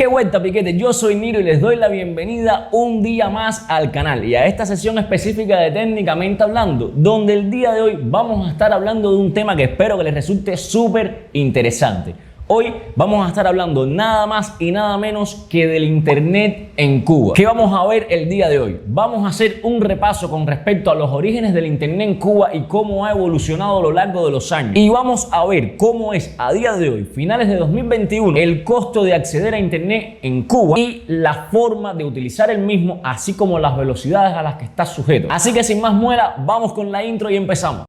¡Qué vuelta, piquete! Yo soy Niro y les doy la bienvenida un día más al canal y a esta sesión específica de Técnicamente Hablando, donde el día de hoy vamos a estar hablando de un tema que espero que les resulte súper interesante. Hoy vamos a estar hablando nada más y nada menos que del internet en Cuba. ¿Qué vamos a ver el día de hoy? Vamos a hacer un repaso con respecto a los orígenes del internet en Cuba y cómo ha evolucionado a lo largo de los años. Y vamos a ver cómo es a día de hoy, finales de 2021, el costo de acceder a internet en Cuba y la forma de utilizar el mismo, así como las velocidades a las que está sujeto. Así que sin más muela, vamos con la intro y empezamos.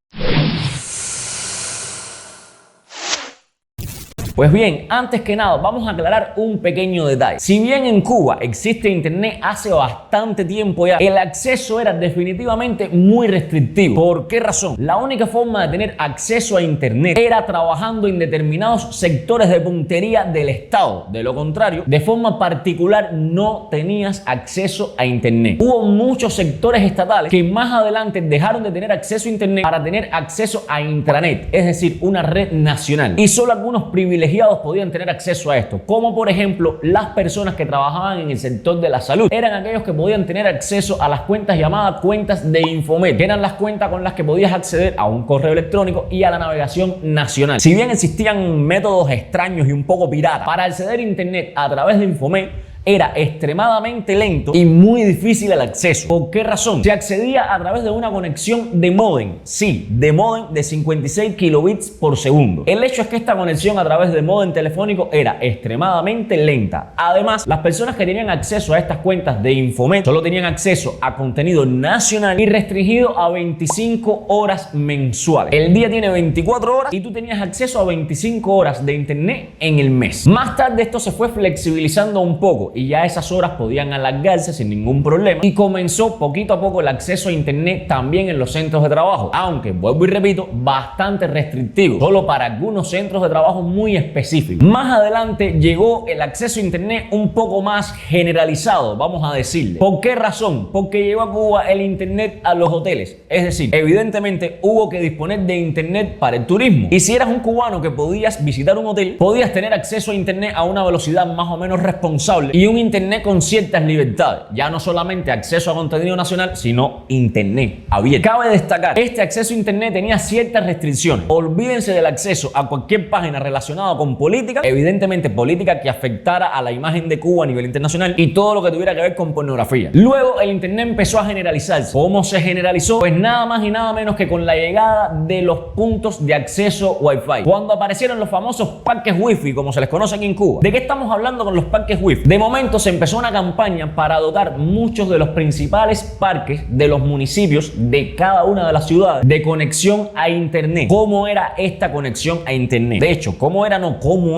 Pues bien, antes que nada vamos a aclarar un pequeño detalle. Si bien en Cuba existe internet hace bastante tiempo ya, el acceso era definitivamente muy restrictivo. ¿Por qué razón? La única forma de tener acceso a internet era trabajando en determinados sectores de puntería del Estado. De lo contrario, de forma particular no tenías acceso a internet. Hubo muchos sectores estatales que más adelante dejaron de tener acceso a internet para tener acceso a intranet, es decir, una red nacional. Y solo algunos privilegiados podían tener acceso a esto, como por ejemplo las personas que trabajaban en el sector de la salud. Eran aquellos que podían tener acceso a las cuentas llamadas cuentas de Infomet, que eran las cuentas con las que podías acceder a un correo electrónico y a la navegación nacional. Si bien existían métodos extraños y un poco piratas para acceder a internet a través de Infomet, era extremadamente lento y muy difícil el acceso. ¿Por qué razón? Se accedía a través de una conexión de módem. Sí, de módem de 56 kilobits por segundo. El hecho es que esta conexión a través de módem telefónico era extremadamente lenta. Además, las personas que tenían acceso a estas cuentas de Infomet solo tenían acceso a contenido nacional y restringido a 25 horas mensuales. El día tiene 24 horas y tú tenías acceso a 25 horas de internet en el mes. Más tarde esto se fue flexibilizando un poco y ya esas horas podían alargarse sin ningún problema y comenzó poquito a poco el acceso a internet también en los centros de trabajo, aunque vuelvo y repito, bastante restrictivo, solo para algunos centros de trabajo muy específicos. Más adelante llegó el acceso a internet un poco más generalizado, vamos a decirle. ¿Por qué razón? Porque llegó a Cuba el internet a los hoteles, es decir, evidentemente hubo que disponer de internet para el turismo, y si eras un cubano que podías visitar un hotel, podías tener acceso a internet a una velocidad más o menos responsable y un internet con ciertas libertades, ya no solamente acceso a contenido nacional, sino internet abierto. Cabe destacar, este acceso a internet tenía ciertas restricciones. Olvídense del acceso a cualquier página relacionada con política, evidentemente política que afectara a la imagen de Cuba a nivel internacional y todo lo que tuviera que ver con pornografía. Luego el internet empezó a generalizarse. ¿Cómo se generalizó? Pues nada más y nada menos que con la llegada de los puntos de acceso Wi-Fi. Cuando aparecieron los famosos parques Wi-Fi, como se les conoce aquí en Cuba. ¿De qué estamos hablando con los parques Wi-Fi? De momento se empezó una campaña para dotar muchos de los principales parques de los municipios de cada una de las ciudades de conexión a internet. ¿Cómo era esta conexión a internet? De hecho, ¿cómo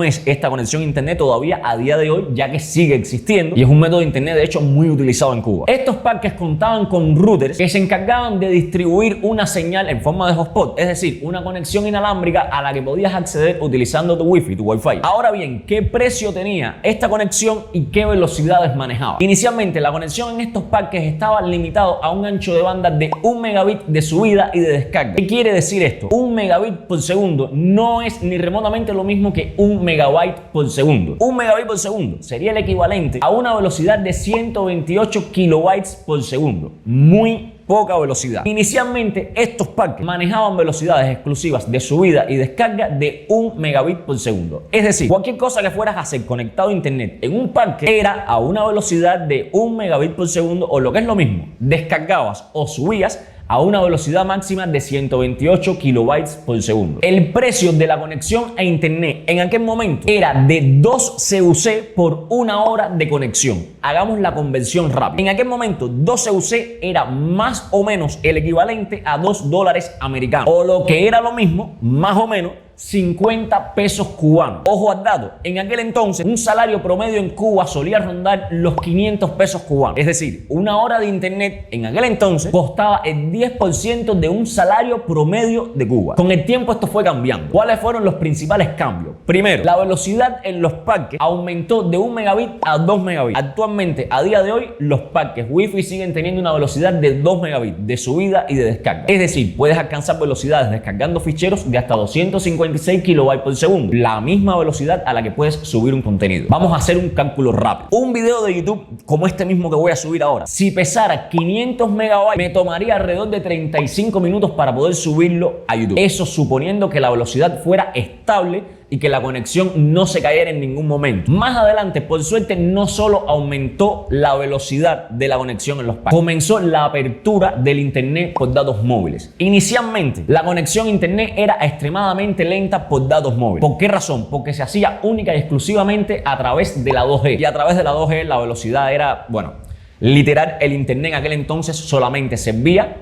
es esta conexión a internet todavía a día de hoy, ya que sigue existiendo y es un método de internet de hecho muy utilizado en Cuba? Estos parques contaban con routers que se encargaban de distribuir una señal en forma de hotspot, es decir, una conexión inalámbrica a la que podías acceder utilizando tu Wi-Fi, tu Wi-Fi. Ahora bien, ¿qué precio tenía esta conexión y qué velocidades manejaba? Inicialmente la conexión en estos parques estaba limitado a un ancho de banda de 1 megabit de subida y de descarga. ¿Qué quiere decir esto? 1 megabit por segundo no es ni remotamente lo mismo que 1 megabyte por segundo. 1 megabit por segundo sería el equivalente a una velocidad de 128 kilobytes por segundo. Muy poca velocidad. Inicialmente estos parques manejaban velocidades exclusivas de subida y descarga de 1 megabit por segundo. Es decir, cualquier cosa que fueras a hacer conectado a internet en un parque era a una velocidad de 1 megabit por segundo, o lo que es lo mismo, descargabas o subías a una velocidad máxima de 128 kilobytes por segundo. El precio de la conexión a internet en aquel momento era de 2 CUC por una hora de conexión. Hagamos la conversión rápida. En aquel momento 2 CUC era más o menos el equivalente a $2 americanos, o lo que era lo mismo, más o menos 50 pesos cubanos. Ojo al dato, en aquel entonces un salario promedio en Cuba solía rondar los 500 pesos cubanos. Es decir, una hora de internet en aquel entonces costaba el 10% de un salario promedio de Cuba. Con el tiempo esto fue cambiando. ¿Cuáles fueron los principales cambios? Primero, la velocidad en los parques aumentó de 1 megabit a 2 megabits. Actualmente, a día de hoy, los parques Wi-Fi siguen teniendo una velocidad de 2 megabits de subida y de descarga. Es decir, puedes alcanzar velocidades descargando ficheros de hasta 250 256 kilobytes por segundo, la misma velocidad a la que puedes subir un contenido. Vamos a hacer un cálculo rápido. Un video de YouTube como este mismo que voy a subir ahora, si pesara 500 megabytes, me tomaría alrededor de 35 minutos para poder subirlo a YouTube. Eso suponiendo que la velocidad fuera estable y que la conexión no se cayera en ningún momento. Más adelante, por suerte, no solo aumentó la velocidad de la conexión en los paquetes, comenzó la apertura del internet por datos móviles. Inicialmente, la conexión a internet era extremadamente lenta por datos móviles. ¿Por qué razón? Porque se hacía única y exclusivamente a través de la 2G. Y a través de la 2G la velocidad era, bueno, literal, el internet en aquel entonces solamente servía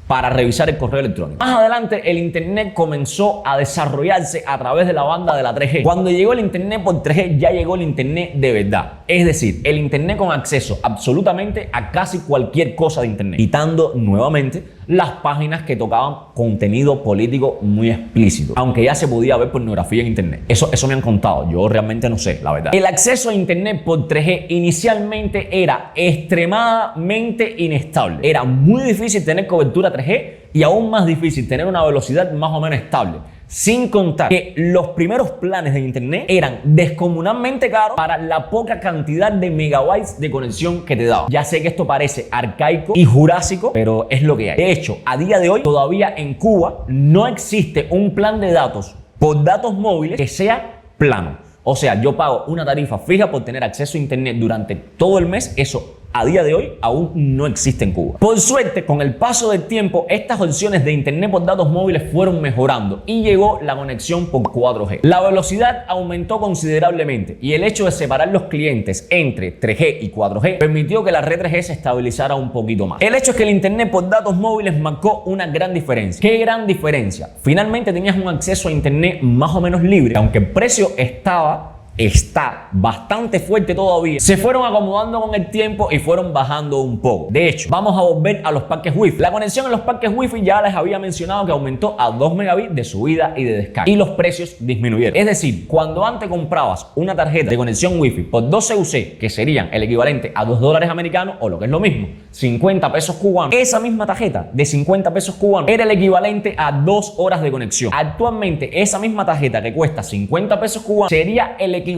para revisar el correo electrónico. Más adelante, el internet comenzó a desarrollarse a través de la banda de la 3G. Cuando llegó el internet por 3G, ya llegó el internet de verdad. Es decir, el internet con acceso absolutamente a casi cualquier cosa de internet, quitando nuevamente las páginas que tocaban contenido político muy explícito, aunque ya se podía ver pornografía en internet. Eso me han contado, yo realmente no sé, la verdad. El acceso a internet por 3G inicialmente era extremadamente inestable. Era muy difícil tener cobertura 3G y aún más difícil tener una velocidad más o menos estable. Sin contar que los primeros planes de internet eran descomunalmente caros para la poca cantidad de megabytes de conexión que te daban. Ya sé que esto parece arcaico y jurásico, pero es lo que hay. De hecho, a día de hoy, todavía en Cuba no existe un plan de datos por datos móviles que sea plano. O sea, yo pago una tarifa fija por tener acceso a internet durante todo el mes. Eso a día de hoy aún no existe en Cuba. Por suerte, con el paso del tiempo, estas opciones de internet por datos móviles fueron mejorando y llegó la conexión por 4G. La velocidad aumentó considerablemente y el hecho de separar los clientes entre 3G y 4G permitió que la red 3G se estabilizara un poquito más. El hecho es que el internet por datos móviles marcó una gran diferencia. ¿Qué gran diferencia? Finalmente tenías un acceso a internet más o menos libre, aunque el precio está bastante fuerte todavía. Se fueron acomodando con el tiempo y fueron bajando un poco. De hecho, vamos a volver a los parques Wi-Fi. La conexión en los parques Wi-Fi ya les había mencionado que aumentó a 2 megabits de subida y de descarga. Y los precios disminuyeron. Es decir, cuando antes comprabas una tarjeta de conexión Wi-Fi por 12 UC, que serían el equivalente a $2 americanos, o lo que es lo mismo, 50 pesos cubanos, esa misma tarjeta de 50 pesos cubanos era el equivalente a 2 horas de conexión. Actualmente, esa misma tarjeta que cuesta 50 pesos cubanos sería el equivalente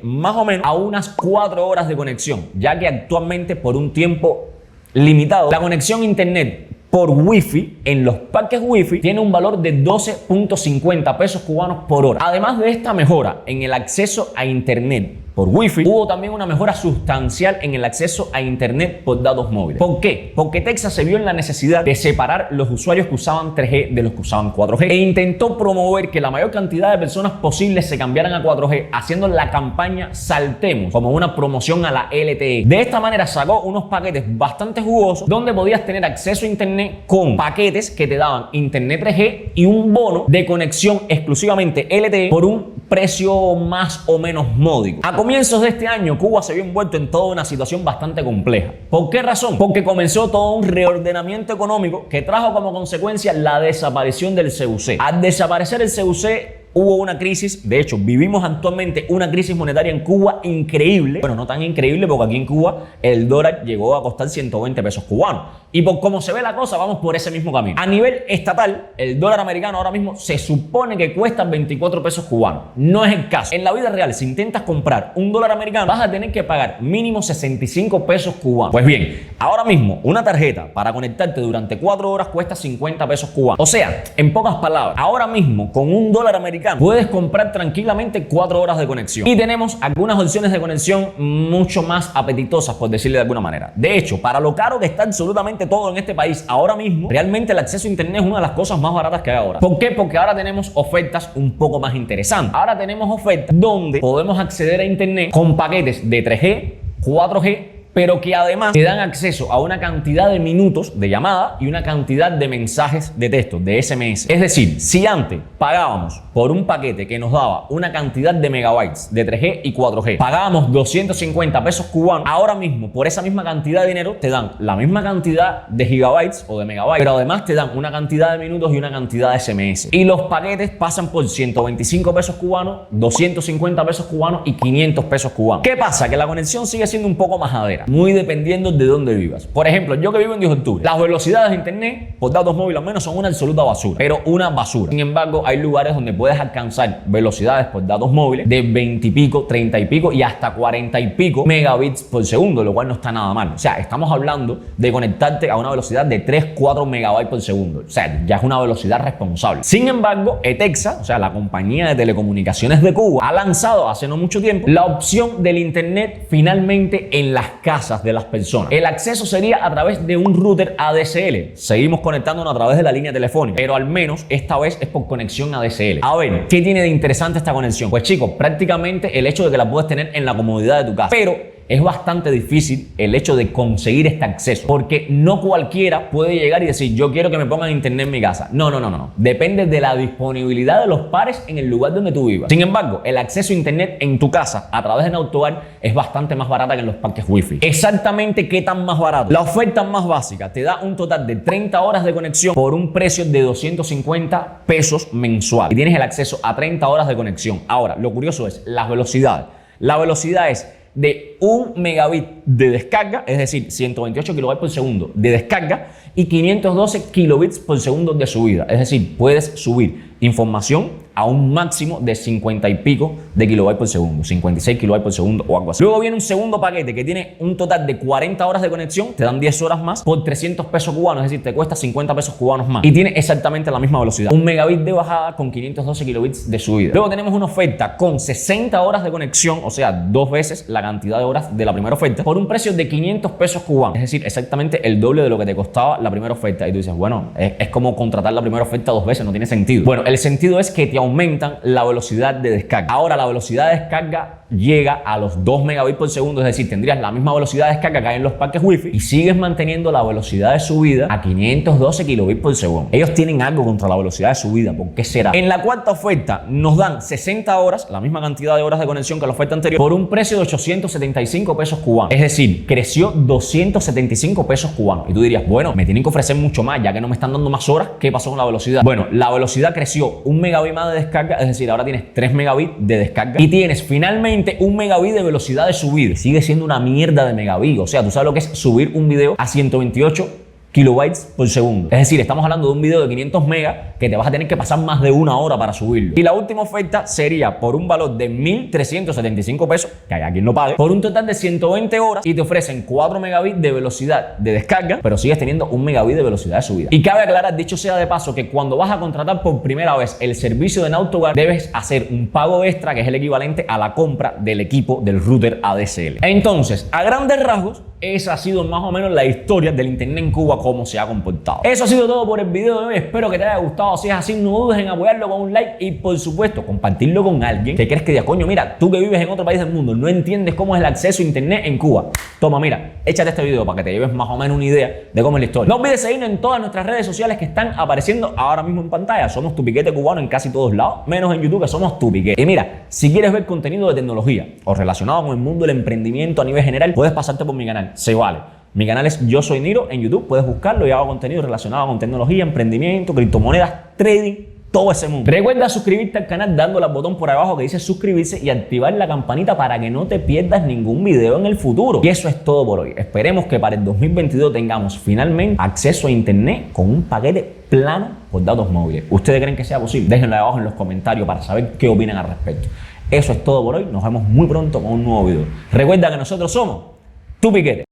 más o menos a unas 4 horas de conexión, ya que actualmente por un tiempo limitado la conexión a internet por Wi-Fi en los parques Wi-Fi tiene un valor de 12.50 pesos cubanos por hora. Además de esta mejora en el acceso a internet por Wi-Fi, hubo también una mejora sustancial en el acceso a internet por datos móviles. ¿Por qué? Porque Texas se vio en la necesidad de separar los usuarios que usaban 3G de los que usaban 4G e intentó promover que la mayor cantidad de personas posibles se cambiaran a 4G, haciendo la campaña Saltemos como una promoción a la LTE. De esta manera sacó unos paquetes bastante jugosos donde podías tener acceso a internet con paquetes que te daban internet 3G y un bono de conexión exclusivamente LTE por un precio más o menos módico. A comienzos de este año, Cuba se vio envuelto en toda una situación bastante compleja. ¿Por qué razón? Porque comenzó todo un reordenamiento económico que trajo como consecuencia la desaparición del CUC. Al desaparecer el CUC, hubo una crisis. De hecho, vivimos actualmente una crisis monetaria en Cuba increíble. Bueno, no tan increíble porque aquí en Cuba el dólar llegó a costar 120 pesos cubanos. Y por cómo se ve la cosa, vamos por ese mismo camino. A nivel estatal, el dólar americano ahora mismo se supone que cuesta 24 pesos cubanos. No es el caso. En la vida real, si intentas comprar un dólar americano, vas a tener que pagar mínimo 65 pesos cubanos. Pues bien, ahora mismo una tarjeta para conectarte durante 4 horas cuesta 50 pesos cubanos. O sea, en pocas palabras, ahora mismo con un dólar americano puedes comprar tranquilamente 4 horas de conexión. Y tenemos algunas opciones de conexión mucho más apetitosas, por decirle de alguna manera. De hecho, para lo caro que está absolutamente todo en este país ahora mismo, realmente el acceso a internet es una de las cosas más baratas que hay ahora. ¿Por qué? Porque ahora tenemos ofertas un poco más interesantes. Ahora tenemos ofertas donde podemos acceder a internet con paquetes de 3G, 4G, pero que además te dan acceso a una cantidad de minutos de llamada y una cantidad de mensajes de texto, de SMS. Es decir, si antes pagábamos por un paquete que nos daba una cantidad de megabytes de 3G y 4G, pagábamos 250 pesos cubanos, ahora mismo por esa misma cantidad de dinero te dan la misma cantidad de gigabytes o de megabytes, pero además te dan una cantidad de minutos y una cantidad de SMS. Y los paquetes pasan por 125 pesos cubanos, 250 pesos cubanos y 500 pesos cubanos. ¿Qué pasa? Que la conexión sigue siendo un poco majadera. manera, muy dependiendo de dónde vivas. Por ejemplo, yo que vivo en 10 de octubre, las velocidades de internet por datos móviles al menos son una absoluta basura, pero una basura. Sin embargo, hay lugares donde puedes alcanzar velocidades por datos móviles de 20 y pico, 30 y pico y hasta 40 y pico megabits por segundo, lo cual no está nada mal. O sea, estamos hablando de conectarte a una velocidad de 3-4 megabytes por segundo. O sea, ya es una velocidad responsable. Sin embargo, ETEXA, o sea, la compañía de telecomunicaciones de Cuba, ha lanzado hace no mucho tiempo la opción del internet finalmente en las casas de las personas. El acceso sería a través de un router ADSL. Seguimos conectándonos a través de la línea telefónica, pero al menos esta vez es por conexión ADSL. A ver, ¿qué tiene de interesante esta conexión? Pues chicos, prácticamente el hecho de que la puedes tener en la comodidad de tu casa, pero es bastante difícil el hecho de conseguir este acceso, porque no cualquiera puede llegar y decir yo quiero que me pongan internet en mi casa. No. Depende de la disponibilidad de los pares en el lugar donde tú vivas. Sin embargo, el acceso a internet en tu casa a través de Nautogar es bastante más barata que en los parques wifi. Exactamente, ¿qué tan más barato? La oferta más básica te da un total de 30 horas de conexión por un precio de 250 pesos mensual y tienes el acceso a 30 horas de conexión. Ahora, lo curioso es las velocidades. La velocidad es de 1 megabit de descarga, es decir, 128 kilobytes por segundo de descarga y 512 kilobits por segundo de subida. Es decir, puedes subir información a un máximo de 50 y pico de kilobytes por segundo, 56 kilobytes por segundo o algo así. Luego viene un segundo paquete que tiene un total de 40 horas de conexión, te dan 10 horas más por 300 pesos cubanos, es decir, te cuesta 50 pesos cubanos más y tiene exactamente la misma velocidad. 1 megabit de bajada con 512 kilobits de subida. Luego tenemos una oferta con 60 horas de conexión, o sea, 2 veces la cantidad de horas de la primera oferta, por un precio de 500 pesos cubanos, es decir, exactamente el doble de lo que te costaba la primera oferta. Y tú dices, bueno, es como contratar la primera oferta 2 veces, no tiene sentido. Bueno, el sentido es que te aumentan la velocidad de descarga. Ahora la velocidad de descarga llega a los 2 megabits por segundo, es decir, tendrías la misma velocidad de descarga que hay en los parques wifi y sigues manteniendo la velocidad de subida a 512 kilobits por segundo. Ellos tienen algo contra la velocidad de subida, ¿por qué será? En la cuarta oferta nos dan 60 horas, la misma cantidad de horas de conexión que la oferta anterior, por un precio de 875 pesos cubanos. Es decir, creció 275 pesos cubanos. Y tú dirías, bueno, me tienen que ofrecer mucho más, ya que no me están dando más horas. ¿Qué pasó con la velocidad? Bueno, la velocidad creció 1 megabit más de descarga, es decir, ahora tienes 3 megabits de descarga y tienes finalmente 1 megabit de velocidad de subida. Sigue siendo una mierda de megabit. O sea, tú sabes lo que es subir un video a 128 kilobytes por segundo. Es decir, estamos hablando de un video de 500 megas que te vas a tener que pasar más de 1 hora para subirlo. Y la última oferta sería por un valor de 1.375 pesos, que hay quien no pague, por un total de 120 horas y te ofrecen 4 megabits de velocidad de descarga, pero sigues teniendo 1 megabit de velocidad de subida. Y cabe aclarar, dicho sea de paso, que cuando vas a contratar por primera vez el servicio de Nautogar, debes hacer un pago extra que es el equivalente a la compra del equipo del router ADSL. Entonces, a grandes rasgos, esa ha sido más o menos la historia del internet en Cuba, cómo se ha comportado. Eso ha sido todo por el video de hoy. Espero que te haya gustado. Si es así, no dudes en apoyarlo con un like y, por supuesto, compartirlo con alguien que crees que diga, coño, mira, tú que vives en otro país del mundo, no entiendes cómo es el acceso a internet en Cuba. Toma, mira, échate este video para que te lleves más o menos una idea de cómo es la historia. No olvides seguirnos en todas nuestras redes sociales que están apareciendo ahora mismo en pantalla. Somos Tu Piquete Cubano en casi todos lados, menos en YouTube, que somos Tu Piquete. Y mira, si quieres ver contenido de tecnología o relacionado con el mundo del emprendimiento a nivel general, puedes pasarte por mi canal. Se vale. Mi canal es Yo Soy Niro en YouTube, puedes buscarlo y hago contenido relacionado con tecnología, emprendimiento, criptomonedas, trading, todo ese mundo. Recuerda suscribirte al canal dándole al botón por abajo que dice suscribirse y activar la campanita para que no te pierdas ningún video en el futuro. Y eso es todo por hoy. Esperemos que para el 2022 tengamos finalmente acceso a internet con un paquete plano por datos móviles. ¿Ustedes creen que sea posible? Déjenlo ahí abajo en los comentarios para saber qué opinan al respecto. Eso es todo por hoy. Nos vemos muy pronto con un nuevo video. Recuerda que nosotros somos Tu Piquete.